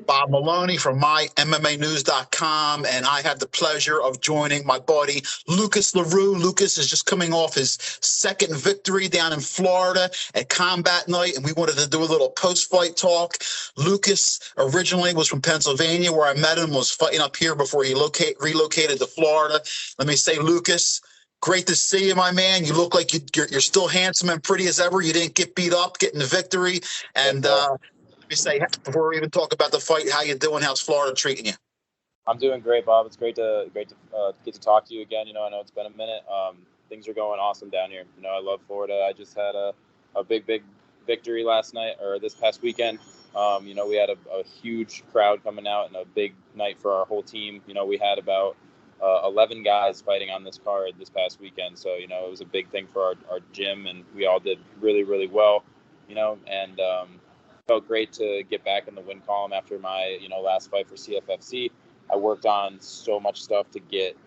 Bob Maloney from MyMMAnews.com, and I had the pleasure of joining my buddy Lucas LaRue. Lucas is just coming off his second victory down in Florida at Combat Night, and we wanted to do a little post-fight talk. Lucas originally was from Pennsylvania, where I met him, was fighting up here before he relocated to Florida. Let me say, Lucas, great to see you, my man. You look like you're still handsome and pretty as ever. You didn't get beat up, getting the victory, and let me say, before we even talk about the fight, how you doing? How's Florida treating you? I'm doing great, Bob. It's great to get to talk to you again. I know it's been a minute. Things are going awesome down here. I love Florida. I just had a big victory last night, or this past weekend. We had a huge crowd coming out and a big night for our whole team. We had about 11 guys fighting on this card this past weekend. So, it was a big thing for our gym, and we all did really, really well, and felt great to get back in the win column after my, last fight for CFFC. I worked on so much stuff to get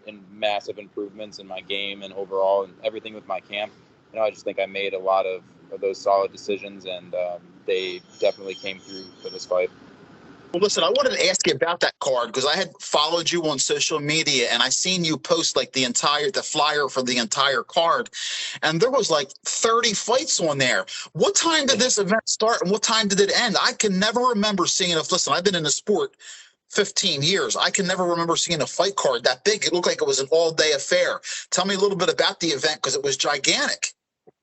in massive improvements in my game and overall and everything with my camp. I just think I made a lot of those solid decisions, and they definitely came through for this fight. Well, listen, I wanted to ask you about that card because I had followed you on social media and I seen you post like the flyer for the entire card, and there was like 30 fights on there. What time did this event start and what time did it end? I can never remember seeing listen, I've been in the sport 15 years. I can never remember seeing a fight card that big. It looked like it was an all-day affair. Tell me a little bit about the event because it was gigantic.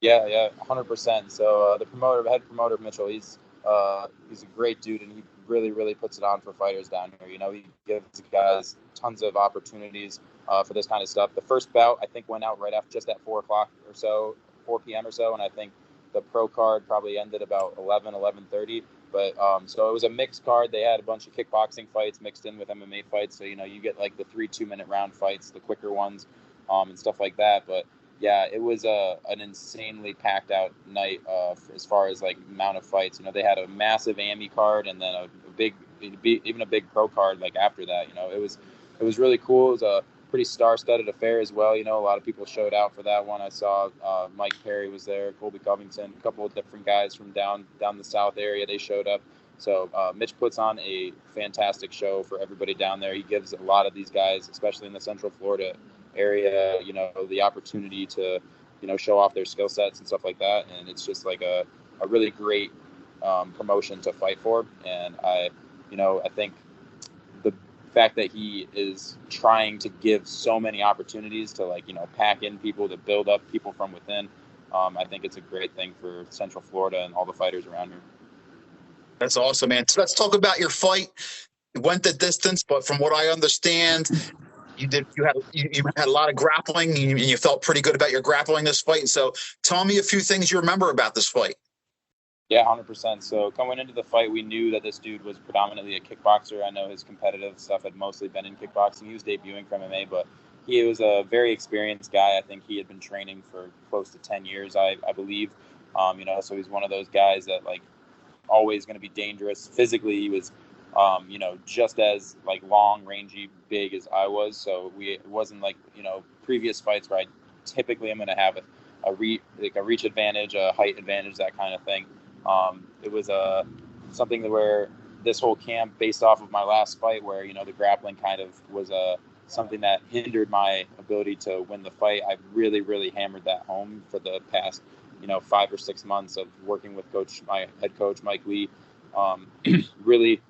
Yeah, 100%. So the head promoter, Mitchell, he's a great dude, and he really, really puts it on for fighters down here. He gives guys tons of opportunities for this kind of stuff. The first bout, I think, went out right after just at 4 p.m. or so, and I think the pro card probably ended about 11:30. But so it was a mixed card. They had a bunch of kickboxing fights mixed in with MMA fights. So, you get like the 3 2-minute round fights, the quicker ones, and stuff like that. But yeah, it was an insanely packed out night as far as like amount of fights. They had a massive AMI card and then a big pro card like after that. It was really cool. It was a pretty star-studded affair as well. A lot of people showed out for that one. I saw Mike Perry was there, Colby Covington, a couple of different guys from down the South area. They showed up. So Mitch puts on a fantastic show for everybody down there. He gives a lot of these guys, especially in the Central Florida area, the opportunity to, show off their skill sets and stuff like that. And it's just like a really great promotion to fight for. And I think the fact that he is trying to give so many opportunities to pack in people, to build up people from within, I think it's a great thing for Central Florida and all the fighters around here. That's awesome, man. So let's talk about your fight. It went the distance, but from what I understand, you had a lot of grappling, and you felt pretty good about your grappling this fight. And so tell me a few things you remember about this fight. Yeah, 100%. So coming into the fight, we knew that this dude was predominantly a kickboxer. I know his competitive stuff had mostly been in kickboxing. He was debuting from MMA, but he was a very experienced guy. I think he had been training for close to 10 years, I believe. So he's one of those guys that always going to be dangerous. Physically, he was just as long, rangy, big as I was. So it wasn't previous fights where I typically am going to have a reach advantage, a height advantage, that kind of thing. It was something where this whole camp, based off of my last fight, where the grappling kind of was something that hindered my ability to win the fight. I really, really hammered that home for the past 5 or 6 months of working with my head coach Mike Lee, really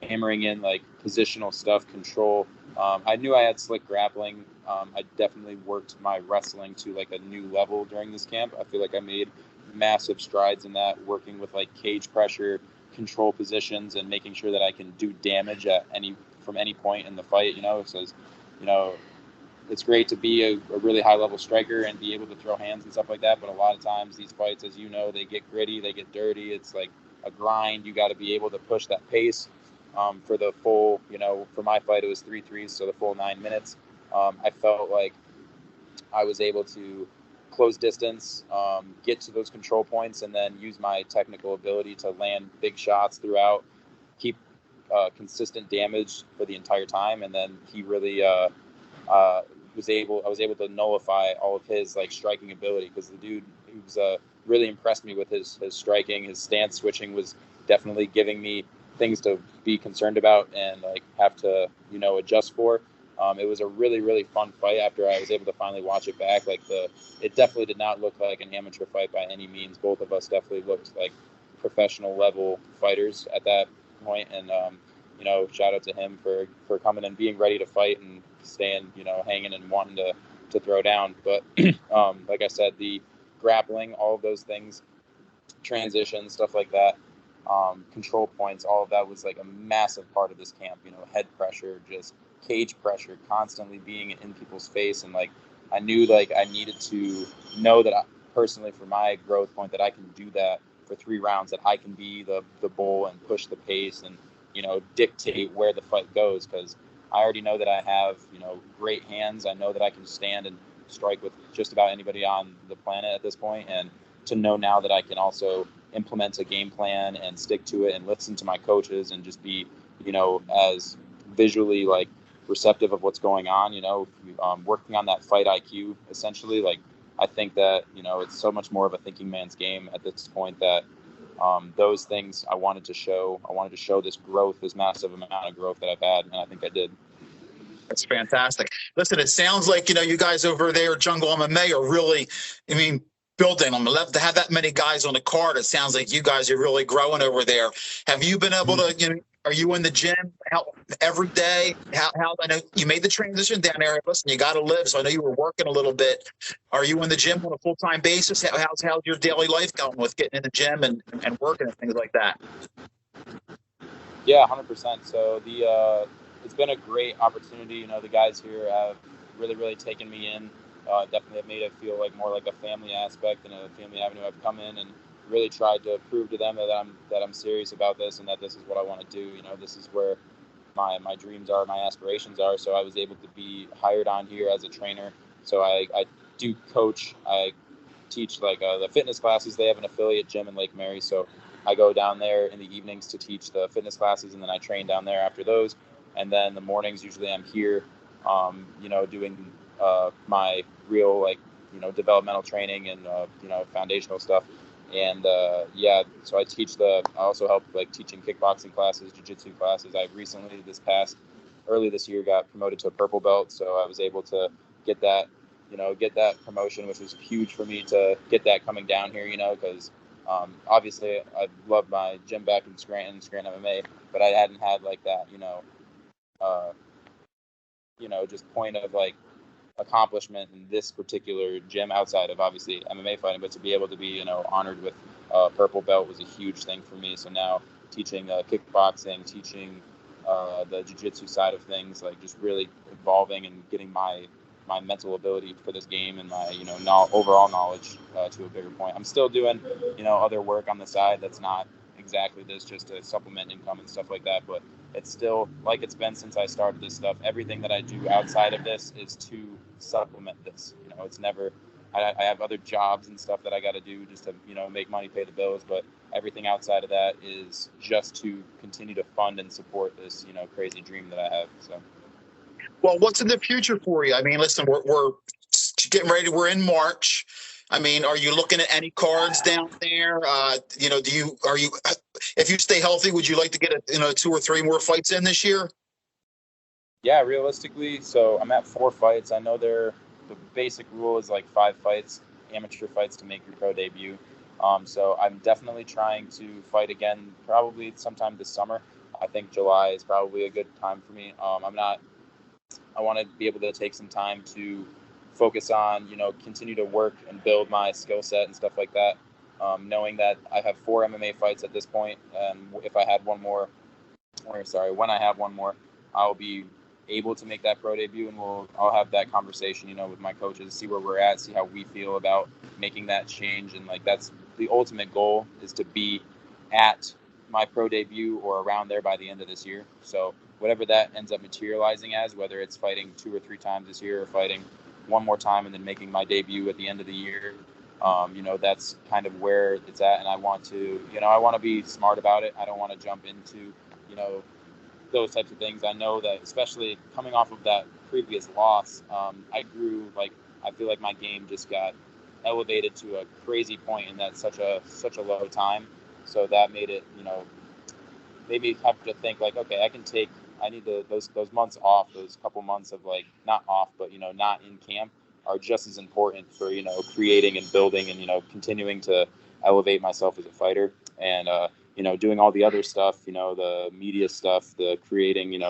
hammering in positional stuff, control. I knew I had slick grappling. I definitely worked my wrestling to a new level during this camp. I feel like I made massive strides in that, working with cage pressure, control positions, and making sure that I can do damage from any point in the fight. So it's great to be a really high level striker and be able to throw hands and stuff like that. But a lot of times these fights, as they get gritty, they get dirty. It's like a grind. You got to be able to push that pace for the full, for my fight, it was 3 3s, so the full 9 minutes. I felt like I was able to close distance, get to those control points, and then use my technical ability to land big shots throughout, keep consistent damage for the entire time. And then he really I was able to nullify all of his striking ability, because the dude, he was really impressed me with his striking. His stance switching was definitely giving me things to be concerned about and like have to, adjust for. It was a really, really fun fight after I was able to finally watch it back. It definitely did not look like an amateur fight by any means. Both of us definitely looked like professional level fighters at that point. And, shout out to him for coming and being ready to fight and staying, hanging and wanting to throw down. But like I said, the grappling, all of those things, transitions, stuff like that, control points, all of that was like a massive part of this camp. Head pressure, just cage pressure, constantly being in people's face. And like I knew like I needed to know that personally for my growth point that I can do that for 3 rounds, that I can be the bull and push the pace and dictate where the fight goes, because I already know that I have great hands. I know that I can stand and strike with just about anybody on the planet at this point, and to know now that I can also implement a game plan and stick to it and listen to my coaches and just be as visually like receptive of what's going on, working on that fight IQ essentially. Like I think that it's so much more of a thinking man's game at this point, that those things I wanted to show this growth, this massive amount of growth that I've had, and I think I did. That's fantastic. Listen, it sounds like, you guys over there at Jungle MMA are really, building on the left. To have that many guys on the card, it sounds like you guys are really growing over there. Have you been able to, are you in the gym every day? How I know you made the transition down there. Listen, you got to live, so I know you were working a little bit. Are you in the gym on a full-time basis? How's your daily life going with getting in the gym and working and things like that? Yeah, 100%. So it's been a great opportunity. The guys here have really, really taken me in. Definitely have made it feel like more like a family aspect and a family avenue. I've come in and really tried to prove to them that I'm serious about this and that this is what I want to do. This is where my dreams are, my aspirations are. So I was able to be hired on here as a trainer. So I do coach. I teach like the fitness classes. They have an affiliate gym in Lake Mary, so I go down there in the evenings to teach the fitness classes, and then I train down there after those. And then the mornings, usually I'm here, doing my real developmental training and foundational stuff. And so I also help like teaching kickboxing classes, jiu-jitsu classes. I recently early this year got promoted to a purple belt, so I was able to get that promotion, which was huge for me to get that coming down here, because obviously I love my gym back in Scranton MMA, but I hadn't had like that, just point of like accomplishment in this particular gym outside of obviously MMA fighting, but to be able to be, honored with a purple belt was a huge thing for me. So now teaching kickboxing, teaching the jiu-jitsu side of things, like just really evolving and getting my mental ability for this game and my overall knowledge to a bigger point. I'm still doing other work on the side that's not exactly this, just to supplement income and stuff like that, but it's still like it's been since I started this stuff. Everything that I do outside of this is to supplement this. It's never I have other jobs and stuff that I got to do just to make money, pay the bills, but everything outside of that is just to continue to fund and support this crazy dream that I have. So well, what's in the future for you? I mean, listen, we're getting ready. We're in March. I mean, are you looking at any cards down there? If you stay healthy, would you like to get 2 or 3 more fights in this year? Yeah, realistically, so I'm at 4 fights. I know the basic rule is like 5 fights, amateur fights to make your pro debut. So I'm definitely trying to fight again, probably sometime this summer. I think July is probably a good time for me. I want to be able to take some time to focus on, continue to work and build my skill set and stuff like that. Knowing that I have 4 MMA fights at this point, and if I had one more, when I have one more, I'll be able to make that pro debut, and I'll have that conversation, with my coaches, see where we're at, see how we feel about making that change. And like that's the ultimate goal, is to be at my pro debut or around there by the end of this year. So whatever that ends up materializing as, whether it's fighting 2 or 3 times this year or fighting one more time and then making my debut at the end of the year, that's kind of where it's at. And I want to be smart about it. I don't want to jump into, those types of things. I know that, especially coming off of that previous loss, I grew, I feel like my game just got elevated to a crazy point in that such a low time. So that made it, made me have to think like, okay, I need those months off, those couple months of like not off, but not in camp are just as important for creating and building and continuing to elevate myself as a fighter and doing all the other stuff, the media stuff, the creating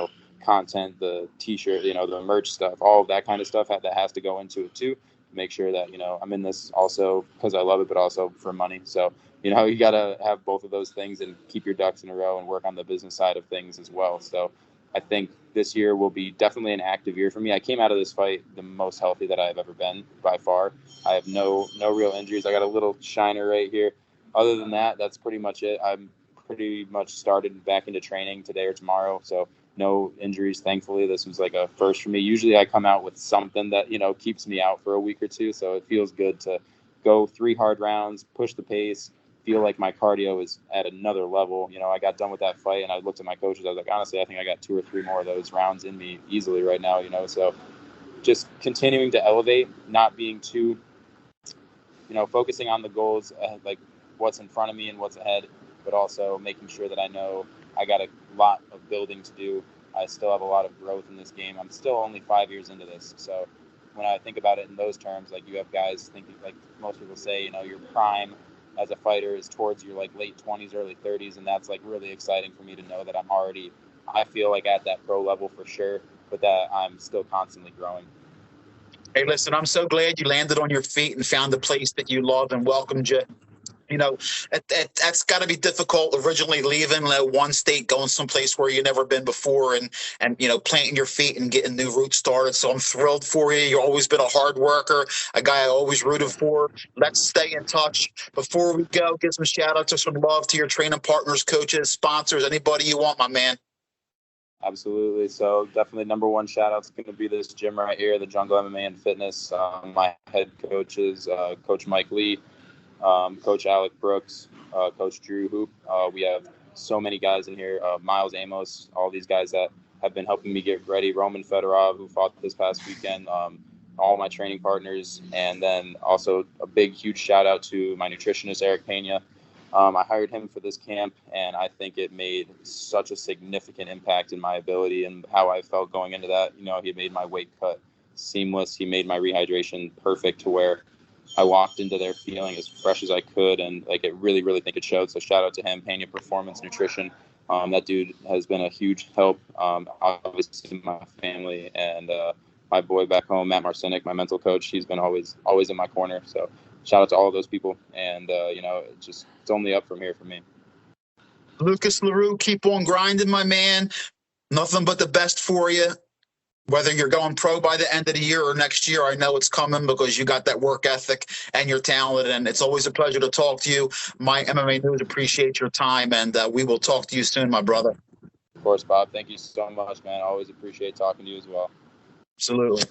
content, the t-shirt, the merch stuff, all of that kind of stuff that has to go into it too. Make sure that I'm in this also because I love it, but also for money. So you got to have both of those things and keep your ducks in a row and work on the business side of things as well. So I think this year will be definitely an active year for me. I came out of this fight the most healthy that I've ever been by far. I have no real injuries. I got a little shiner right here. Other than that, that's pretty much it. I'm pretty much started back into training today or tomorrow. So no injuries. Thankfully, this was like a first for me. Usually I come out with something that, keeps me out for a week or two. So it feels good to go 3 hard rounds, push the pace, feel like my cardio is at another level. I got done with that fight and I looked at my coaches. I was like, honestly, I think I got 2 or 3 more of those rounds in me easily right now, so just continuing to elevate, not being too, focusing on the goals, like what's in front of me and what's ahead, but also making sure that I know I got a lot of building to do. I still have a lot of growth in this game. I'm still only 5 years into this. So when I think about it in those terms, like you have guys thinking, like most people say, your prime as a fighter is towards your like late 20s, early 30s. And that's like really exciting for me to know that I feel like at that pro level for sure, but that I'm still constantly growing. Hey, listen, I'm so glad you landed on your feet and found a place that you love and welcomed you. That's got to be difficult originally leaving one state, going someplace where you've never been before and planting your feet and getting new roots started. So I'm thrilled for you. You've always been a hard worker, a guy I always rooted for. Let's stay in touch. Before we go, give some shout outs or some love to your training partners, coaches, sponsors, anybody you want, my man. Absolutely. So definitely number one shout out is going to be this gym right here, the Jungle MMA and Fitness. My head coaches, Coach Mike Lee, Coach Alec Brooks, Coach Drew Hoop. We have so many guys in here, Miles Amos, all these guys that have been helping me get ready, Roman Fedorov, who fought this past weekend, all my training partners, and then also a big, huge shout out to my nutritionist, Eric Pena. I hired him for this camp, and I think it made such a significant impact in my ability and how I felt going into that. He made my weight cut seamless. He made my rehydration perfect to where I walked into there feeling as fresh as I could, and like I really, really think it showed. So shout out to him, Pena Performance Nutrition. That dude has been a huge help, obviously my family and my boy back home, Matt Marcinic, my mental coach. He's been always in my corner. So shout out to all of those people, and it's only up from here for me. Lucas LaRue, keep on grinding, my man. Nothing but the best for you. Whether you're going pro by the end of the year or next year, I know it's coming because you got that work ethic and you're talented, and it's always a pleasure to talk to you. My MMA News appreciate your time, and we will talk to you soon, my brother. Of course, Bob. Thank you so much, man. I always appreciate talking to you as well. Absolutely.